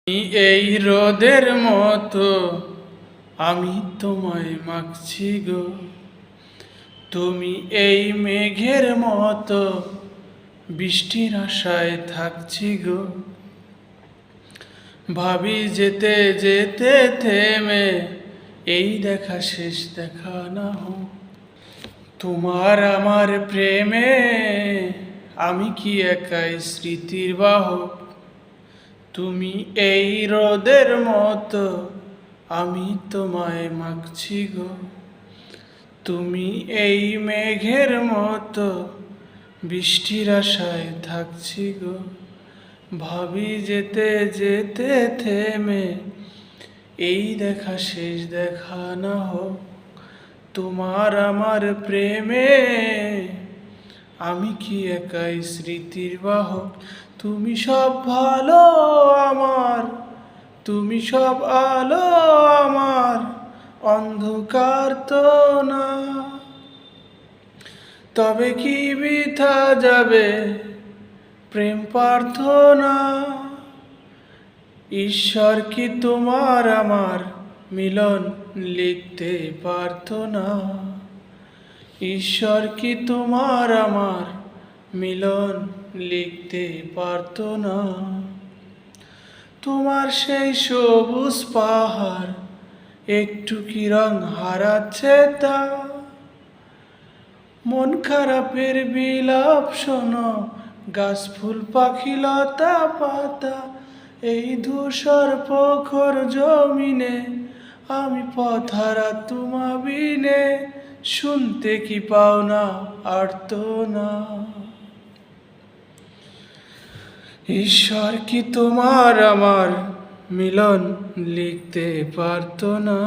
এই রোদের মতো আমি তোমায় মাখছি গো, তুমি এই মেঘের মতো বৃষ্টির আশায় থাকছি গো। ভাবি যেতে যেতে থেমে এই দেখা শেষ দেখা না হোক। তোমার আমার প্রেমে আমি কি একাই স্মৃতির বাহক। তুমি এই রোদের মতো আমি তোমায় মাখছি গো, তুমি এই মেঘের মতো বৃষ্টির আশায় থাকছি গো। ভাবি যেতে যেতে থেমে এই দেখা শেষ দেখা না হোক। তোমার আমার প্রেমে আমি কি একাই স্মৃতির বাহক। তুমি সব ভালো আমার, তুমি সব আলো আমার, অন্ধকার তো না। তবে কি বৃথা যাবে প্রেম প্রার্থনা। ঈশ্বর কি তোমার আমার মিলন লিখতে পারতো না। ঈশ্বর কি তোমার আমার মিলন লিখতে পারতো না। তোমার সেই সবুজ পাহাড় একটু কি রং হারাচ্ছে তা। মন খারাপের বিলাপ শোনো, গাছ ফুল পাখি লতা পাতা। এই ধূসর প্রখর জমিনে আমি পথহারা তোমা বিনে, শুনতে কি পাও না আর্তনা। ঈশ্বর কি তোমার আমার মিলন লিখতে পারতো না।